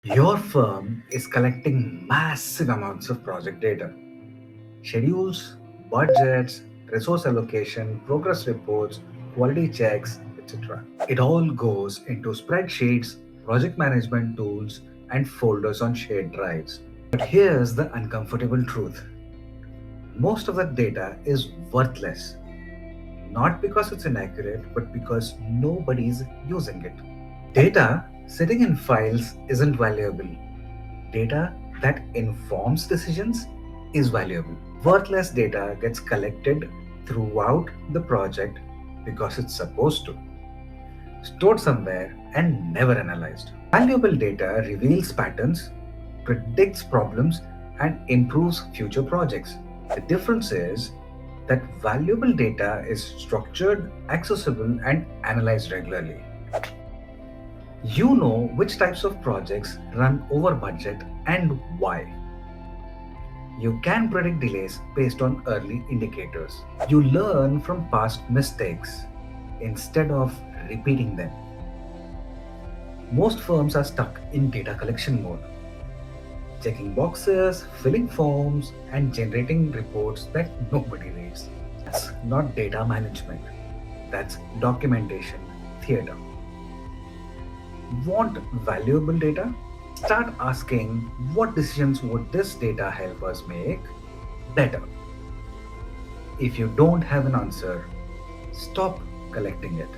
Your firm is collecting massive amounts of project data, schedules, budgets, resource allocation, progress reports, quality checks, etc. It all goes into spreadsheets, project management tools, and folders on shared drives. But here's the uncomfortable truth: most of that data is worthless, not because it's inaccurate, but because nobody's using it. Data sitting in files isn't valuable. Data that informs decisions is valuable. Worthless data gets collected throughout the project because it's supposed to, stored somewhere and never analyzed. Valuable data reveals patterns, predicts problems, and improves future projects. The difference is that valuable data is structured, accessible, and analyzed regularly. You know which types of projects run over budget and why. You can predict delays based on early indicators. You learn from past mistakes instead of repeating them. Most firms are stuck in data collection mode, checking boxes, filling forms, and generating reports that nobody reads. That's not data management, that's documentation theater. Want valuable data? Start asking, what decisions would this data help us make better? If you don't have an answer, stop collecting it.